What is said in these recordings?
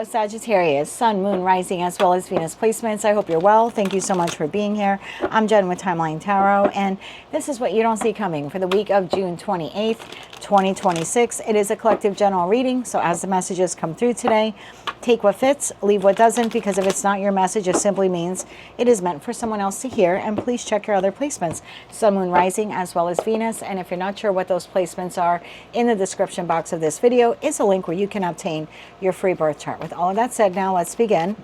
Sagittarius, Sun, Moon, Rising, as well as Venus placements. I hope you're well. Thank you so much for being here. I'm Jen with Timeline Tarot, and this is what you don't see coming for the week of June 28th, 2026. It is a collective general reading, so as the messages come through today, take what fits, leave what doesn't, because if it's not your message, it simply means it is meant for someone else to hear, and please check your other placements, Sun, Moon, Rising, as well as Venus, and if you're not sure what those placements are, in the description box of this video is a link where you can obtain your free birth chart. With all of that said, now let's begin.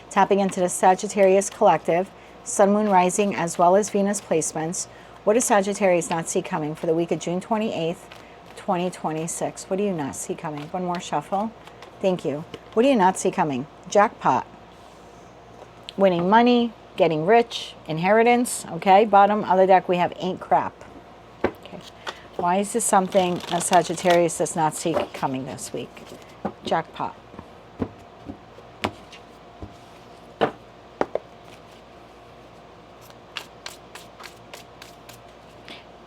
Tapping into the Sagittarius collective, Sun, Moon, Rising, as well as Venus placements. What does Sagittarius not see coming for the week of June 28th, 2026? What do you not see coming? One more shuffle. Thank you. What do you not see coming? Jackpot. Winning money, getting rich, inheritance. Okay, bottom of the deck we have ain't crap. Okay. Why is this something that Sagittarius does not see coming this week? Jackpot.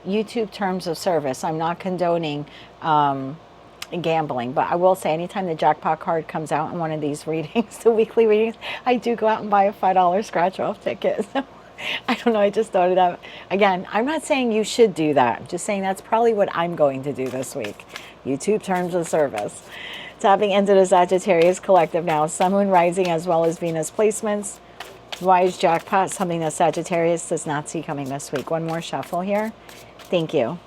YouTube terms of service. I'm not condoning gambling, but I will say anytime the jackpot card comes out in one of these readings, the weekly readings, I do go out and buy a $5 scratch off ticket. So I don't know, I just thought of that. Again, I'm not saying you should do that. I'm just saying that's probably what I'm going to do this week. YouTube terms of service. Tapping into the Sagittarius collective now, Sun, Moon, Rising, as well as Venus placements. Why is jackpot something that Sagittarius does not see coming this week? One more shuffle here. Thank you.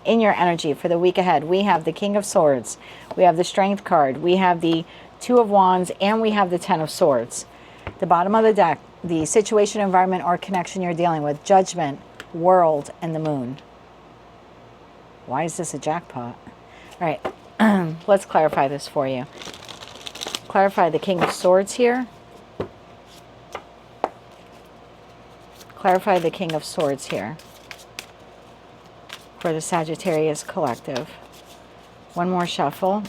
In your energy for the week ahead, we have the King of Swords, we have the Strength card, we have the Two of Wands, and we have the Ten of Swords. The bottom of the deck, the situation, environment, or connection you're dealing with, Judgment, World, and the Moon. Why is this a jackpot? All right, let's clarify this for you. Clarify the King of Swords here. Clarify the King of Swords here for the Sagittarius collective. One more shuffle.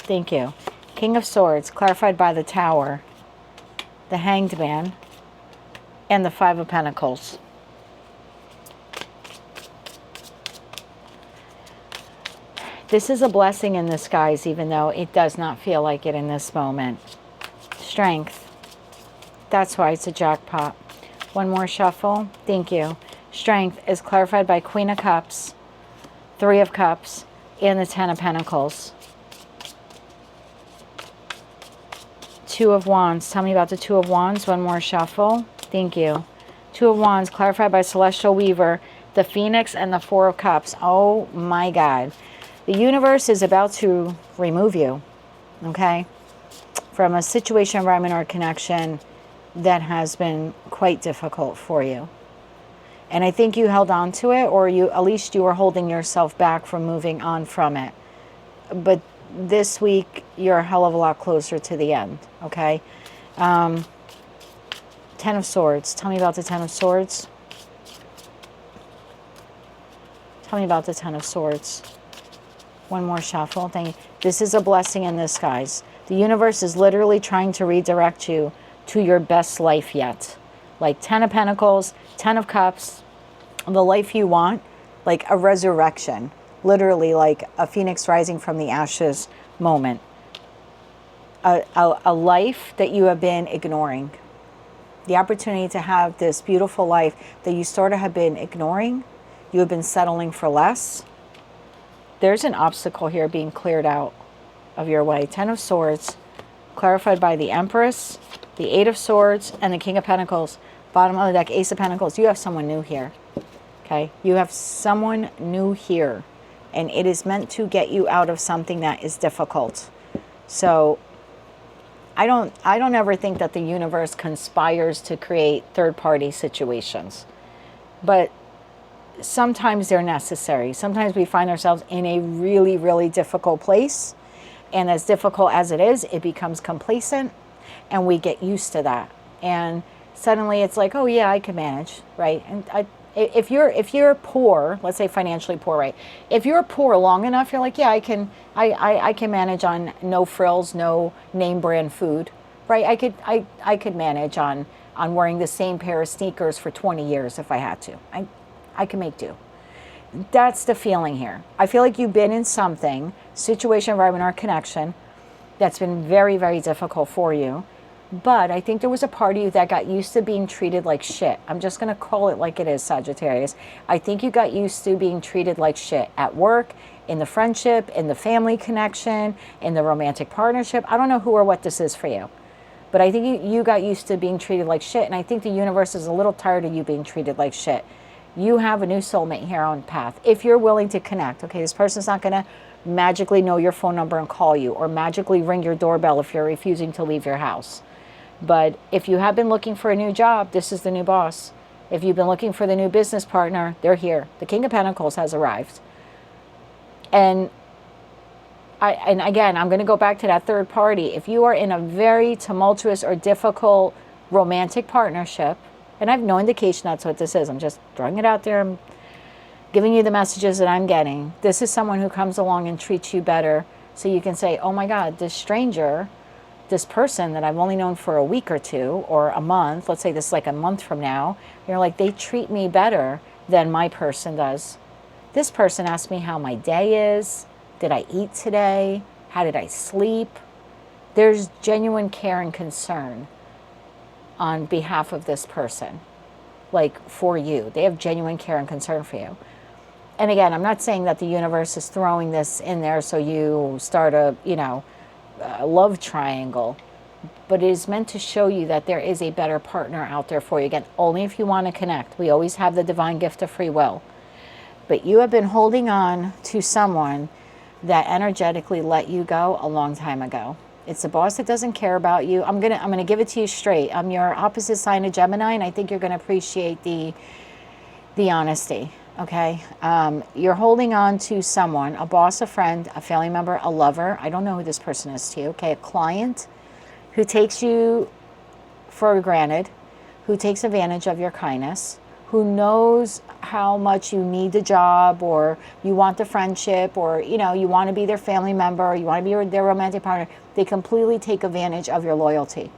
Thank you. King of Swords, clarified by the Tower, the Hanged Man, and the Five of Pentacles. This is a blessing in disguise, even though it does not feel like it in this moment. Strength. That's why it's a jackpot. One more shuffle. Thank you. Strength is clarified by Queen of Cups, Three of Cups, and the Ten of Pentacles. Two of Wands. Tell me about the Two of Wands. One more shuffle. Thank you. Two of Wands, clarified by Celestial Weaver, the Phoenix, and the Four of Cups. Oh my God. The universe is about to remove you, okay, from a situation, environment, or connection that has been quite difficult for you. And I think you held on to it, or at least you were holding yourself back from moving on from it. But this week, you're a hell of a lot closer to the end, okay? Ten of Swords. Tell me about the Ten of Swords. Tell me about the Ten of Swords. One more shuffle. Thank you. This is a blessing in disguise. The universe is literally trying to redirect you to your best life yet. Like Ten of Pentacles, Ten of Cups, the life you want, like a resurrection, literally like a phoenix rising from the ashes moment. A life that you have been ignoring. The opportunity to have this beautiful life that you sort of have been ignoring. You have been settling for less. There's an obstacle here being cleared out of your way. Ten of Swords, clarified by the Empress, the Eight of Swords, and the King of Pentacles. Bottom of the deck, Ace of Pentacles. You have someone new here. Okay? You have someone new here. And it is meant to get you out of something that is difficult. So I don't ever think that the universe conspires to create third-party situations. But sometimes they're necessary. Sometimes we find ourselves in a really, really difficult place. And as difficult as it is, it becomes complacent. And we get used to that. And suddenly it's like, oh yeah, I can manage, right? And if you're poor, let's say financially poor, right? If you're poor long enough, you're like, yeah, I can manage on no frills, no name brand food, right? I could manage on wearing the same pair of sneakers for 20 years if I had to. I can make do. That's the feeling here. I feel like you've been in something, situation, environment, or connection that's been very, very difficult for you. But I think there was a part of you that got used to being treated like shit. I'm just going to call it like it is, Sagittarius. I think you got used to being treated like shit at work, in the friendship, in the family connection, in the romantic partnership. I don't know who or what this is for you. But I think you got used to being treated like shit. And I think the universe is a little tired of you being treated like shit. You have a new soulmate here on path. If you're willing to connect, okay, this person's not going to magically know your phone number and call you, or magically ring your doorbell if you're refusing to leave your house. But if you have been looking for a new job, this is the new boss. If you've been looking for the new business partner, they're here. The King of Pentacles has arrived. And again, I'm going to go back to that third party. If you are in a very tumultuous or difficult romantic partnership, and I have no indication that's what this is, I'm just throwing it out there, I'm giving you the messages that I'm getting. This is someone who comes along and treats you better, so you can say, oh my God, this stranger, this person that I've only known for a week or two or a month, let's say this is like a month from now, you're like, they treat me better than my person does. This person asked me how my day is. Did I eat today? How did I sleep? There's genuine care and concern on behalf of this person, like for you. They have genuine care and concern for you. And again, I'm not saying that the universe is throwing this in there so you start a, love triangle, but it is meant to show you that there is a better partner out there for you. Again, only if you want to connect. We always have the divine gift of free will. But you have been holding on to someone that energetically let you go a long time ago. It's a boss that doesn't care about you. I'm gonna give it to you straight. I'm your opposite sign of Gemini, and I think you're gonna appreciate the honesty. Okay, you're holding on to someone, a boss, a friend, a family member, a lover. I don't know who this person is to you. Okay, a client who takes you for granted, who takes advantage of your kindness, who knows how much you need the job, or you want the friendship, or you want to be their family member, or you want to be their romantic partner. They completely take advantage of your loyalty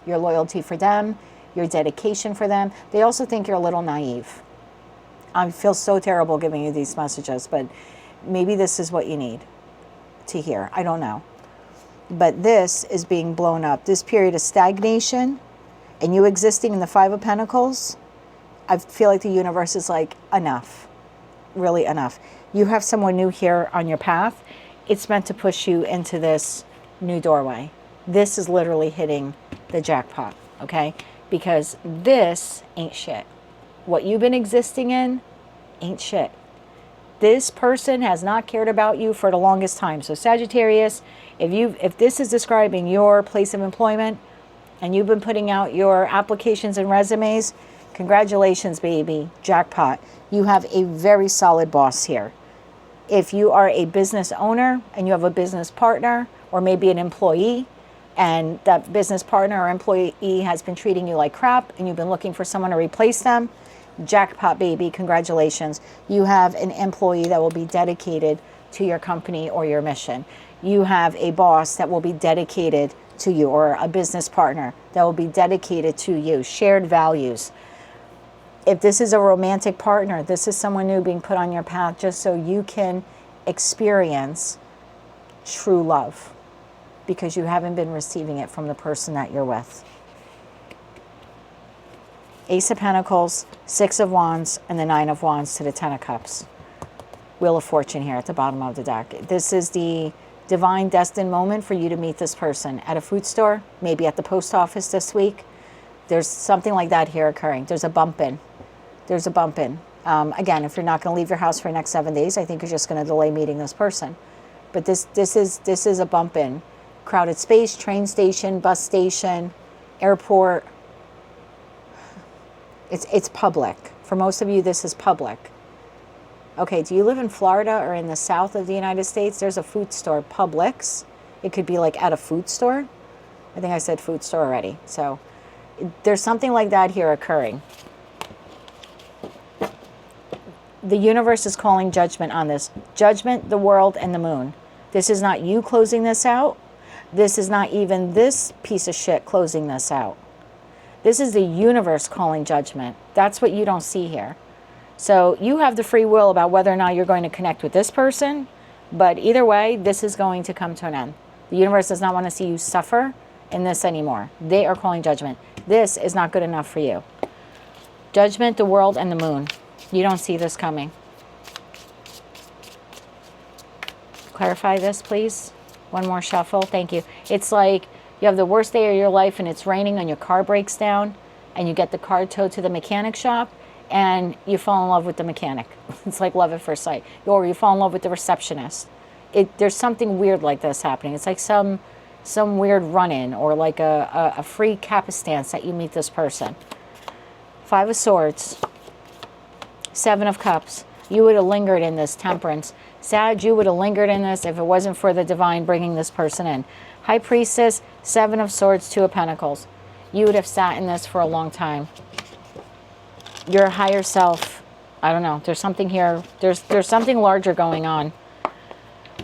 for them, your dedication for them. They also think you're a little naive. I feel so terrible giving you these messages, but maybe this is what you need to hear. I don't know. But this is being blown up. This period of stagnation and you existing in the Five of Pentacles, I feel like the universe is like, enough. Really enough. You have someone new here on your path. It's meant to push you into this new doorway. This is literally hitting the jackpot, okay? Because this ain't shit. What you've been existing in ain't shit. This person has not cared about you for the longest time. So Sagittarius, if this is describing your place of employment and you've been putting out your applications and resumes, congratulations, baby, jackpot. You have a very solid boss here. If you are a business owner and you have a business partner or maybe an employee, and that business partner or employee has been treating you like crap and you've been looking for someone to replace them, jackpot, baby, congratulations. You have an employee that will be dedicated to your company or your mission. You have a boss that will be dedicated to you, or a business partner that will be dedicated to you. Shared values. If this is a romantic partner, this is someone new being put on your path just so you can experience true love, because you haven't been receiving it from the person that you're with. Ace of Pentacles, Six of Wands, and the Nine of Wands to the Ten of Cups. Wheel of Fortune here at the bottom of the deck. This is the divine destined moment for you to meet this person at a food store, maybe at the post office this week. There's something like that here occurring. There's a bump in. There's a bump in. Again, if you're not going to leave your house for the next 7 days, I think you're just going to delay meeting this person. But this is a bump in. Crowded space, train station, bus station, airport. It's public. For most of you, this is public. Okay, do you live in Florida or in the south of the United States? There's a food store, Publix. It could be like at a food store. I think I said food store already. So there's something like that here occurring. The universe is calling judgment on this. Judgment, the world, and the moon. This is not you closing this out. This is not even this piece of shit closing this out. This is the universe calling judgment. That's what you don't see here. So you have the free will about whether or not you're going to connect with this person. But either way, this is going to come to an end. The universe does not want to see you suffer in this anymore. They are calling judgment. This is not good enough for you. Judgment, the world, and the moon. You don't see this coming. Clarify this, please. One more shuffle. Thank you. It's like you have the worst day of your life and it's raining and your car breaks down and you get the car towed to the mechanic shop and you fall in love with the mechanic. It's like love at first sight. Or you fall in love with the receptionist. There's something weird like this happening. It's like some weird run-in or like a free capistance that you meet this person. 5 of Swords. 7 of Cups. You would have lingered in this, Temperance. Sag, you would have lingered in this if it wasn't for the divine bringing this person in. High Priestess, 7 of Swords, 2 of Pentacles. You would have sat in this for a long time. Your higher self, I don't know. There's something here. There's something larger going on.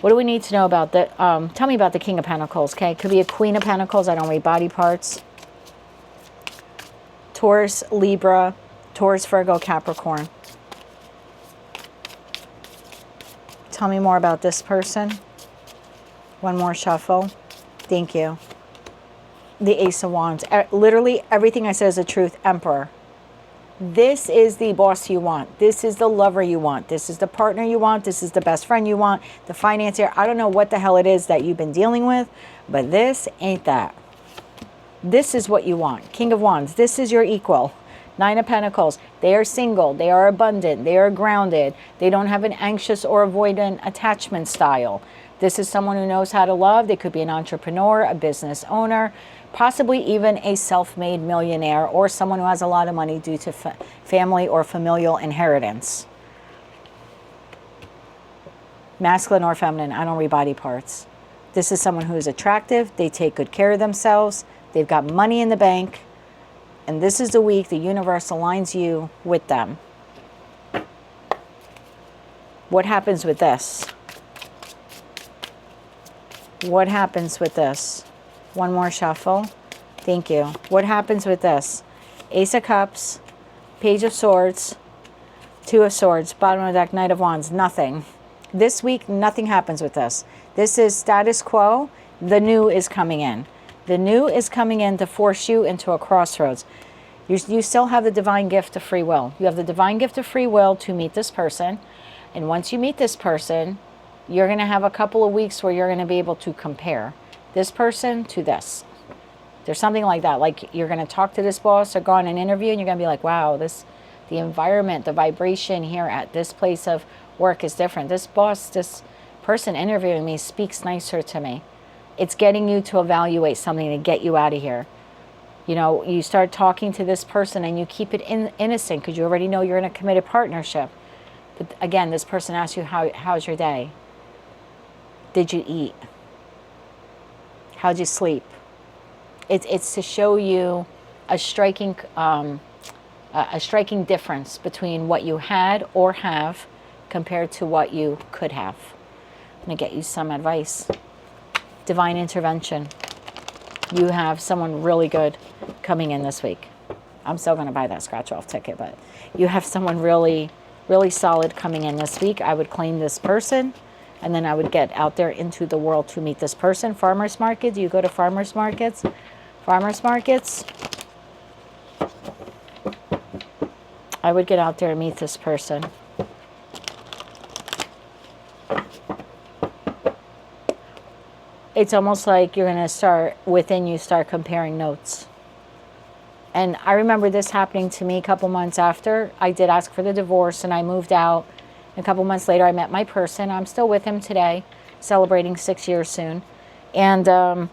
What do we need to know about the, tell me about the King of Pentacles, okay? Could be a Queen of Pentacles. I don't read body parts. Taurus, Libra, Taurus, Virgo, Capricorn. Tell me more about this person. One more shuffle. Thank you. The Ace of Wands. Literally everything I said is the truth. Emperor. This is the boss you want. This is the lover you want. This is the partner you want. This is the best friend you want. The financier. I don't know what the hell it is that you've been dealing with, but this ain't that. This is what you want. King of Wands. This is your equal. 9 of Pentacles. They are single. They are abundant. They are grounded. They don't have an anxious or avoidant attachment style. This is someone who knows how to love. They could be an entrepreneur, a business owner, possibly even a self-made millionaire or someone who has a lot of money due to family or familial inheritance. Masculine or feminine. I don't read body parts. This is someone who is attractive. They take good care of themselves. They've got money in the bank. And this is the week the universe aligns you with them. What happens with this? What happens with this? One more shuffle. Thank you. What happens with this? Ace of Cups, Page of Swords, 2 of Swords, bottom of the deck, Knight of Wands, nothing. This week, nothing happens with this. This is status quo. The new is coming in. The new is coming in to force you into a crossroads. You still have the divine gift of free will. You have the divine gift of free will to meet this person. And once you meet this person, you're going to have a couple of weeks where you're going to be able to compare this person to this. There's something like that. Like you're going to talk to this boss or go on an interview and you're going to be like, wow, the environment, the vibration here at this place of work is different. This boss, this person interviewing me speaks nicer to me. It's getting you to evaluate something to get you out of here. You know, you start talking to this person and you keep it innocent because you already know you're in a committed partnership. But again, this person asks you, how's your day? Did you eat? How'd you sleep? It's to show you a striking difference between what you had or have compared to what you could have. I'm going to get you some advice. Divine intervention. You have someone really good coming in this week. I'm still going to buy that scratch-off ticket, but you have someone really, really solid coming in this week. I would claim this person, and then I would get out there into the world to meet this person. Farmers markets. You go to farmers markets. Farmers markets. I would get out there and meet this person. It's almost like you're going to start within you, start comparing notes. And I remember this happening to me a couple months after. I did ask for the divorce and I moved out. A couple months later, I met my person. I'm still with him today, celebrating 6 years soon. And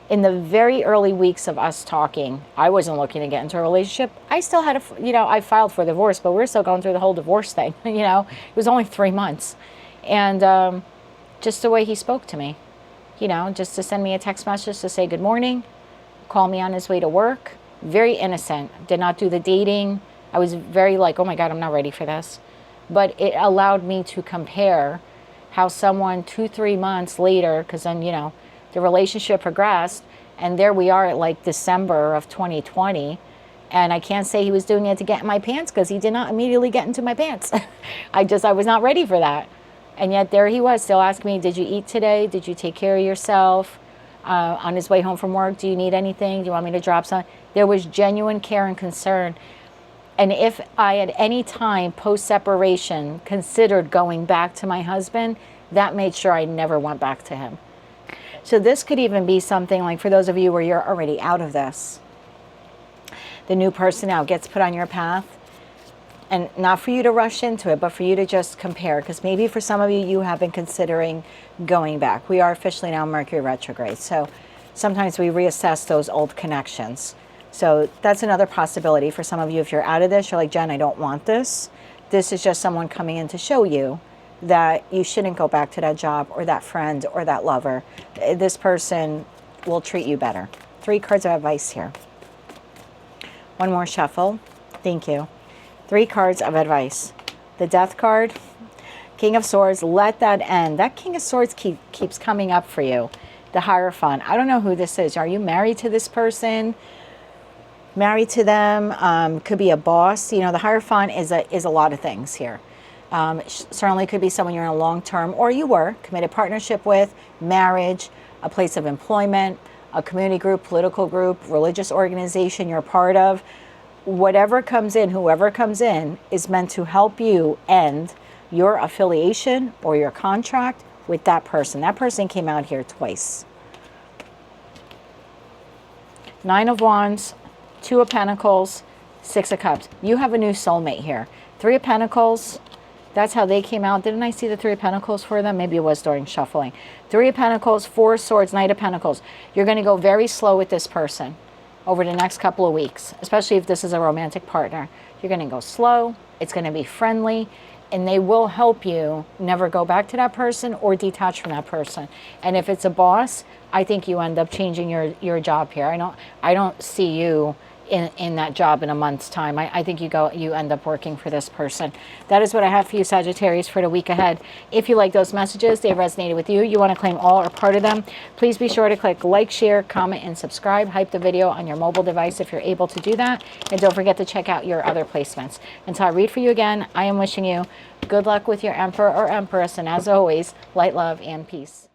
in the very early weeks of us talking, I wasn't looking to get into a relationship. I still had I filed for divorce, but we're still going through the whole divorce thing. It was only 3 months. And just the way he spoke to me. Just to send me a text message to say good morning, call me on his way to work. Very innocent. Did not do the dating. I was very like, oh my God, I'm not ready for this. But it allowed me to compare how someone 2-3 months later, because then, the relationship progressed, and there we are at like December of 2020. And I can't say he was doing it to get in my pants because he did not immediately get into my pants. I was not ready for that. And yet there he was still asking me, did you eat today? Did you take care of yourself? On his way home from work, do you need anything? Do you want me to drop something? There was genuine care and concern. And if I at any time post-separation considered going back to my husband, that made sure I never went back to him. So this could even be something like, for those of you where you're already out of this, the new person now gets put on your path. And not for you to rush into it, but for you to just compare. Because maybe for some of you, you have been considering going back. We are officially now Mercury retrograde. So sometimes we reassess those old connections. So that's another possibility for some of you. If you're out of this, you're like, Jen, I don't want this. This is just someone coming in to show you that you shouldn't go back to that job or that friend or that lover. This person will treat you better. 3 cards of advice here. One more shuffle. Thank you. 3 cards of advice. The Death card, King of Swords, let that end. That King of Swords keeps coming up for you. The Hierophant. I don't know who this is. Are you married to this person? Married to them? Could be a boss. You know, the Hierophant is a lot of things here. Certainly could be someone you're in a long-term, or you were, committed partnership with, marriage, a place of employment, a community group, political group, religious organization you're part of. Whatever comes in, whoever comes in, is meant to help you end your affiliation or your contract with that person. That person came out here twice. 9 of Wands, 2 of Pentacles, 6 of Cups. You have a new soulmate here. 3 of Pentacles, that's how they came out. Didn't I see the 3 of Pentacles for them? Maybe it was during shuffling. 3 of Pentacles, 4 of Swords, Knight of Pentacles. You're going to go very slow with this person over the next couple of weeks, especially if this is a romantic partner. You're going to go slow. It's going to be friendly, and they will help you never go back to that person or detach from that person. And if it's a boss, I think you end up changing your job here. I don't see you in that job in a month's time. I think you end up working for this person. That is what I have for you, Sagittarius, for the week ahead. If you like those messages, they resonated with you, you want to claim all or part of them, please be sure to click like, share, comment, and subscribe. Hype the video on your mobile device if you're able to do that. And don't forget to check out your other placements. Until I read for you again, I am wishing you good luck with your Emperor or Empress, and as always, light, love, and peace.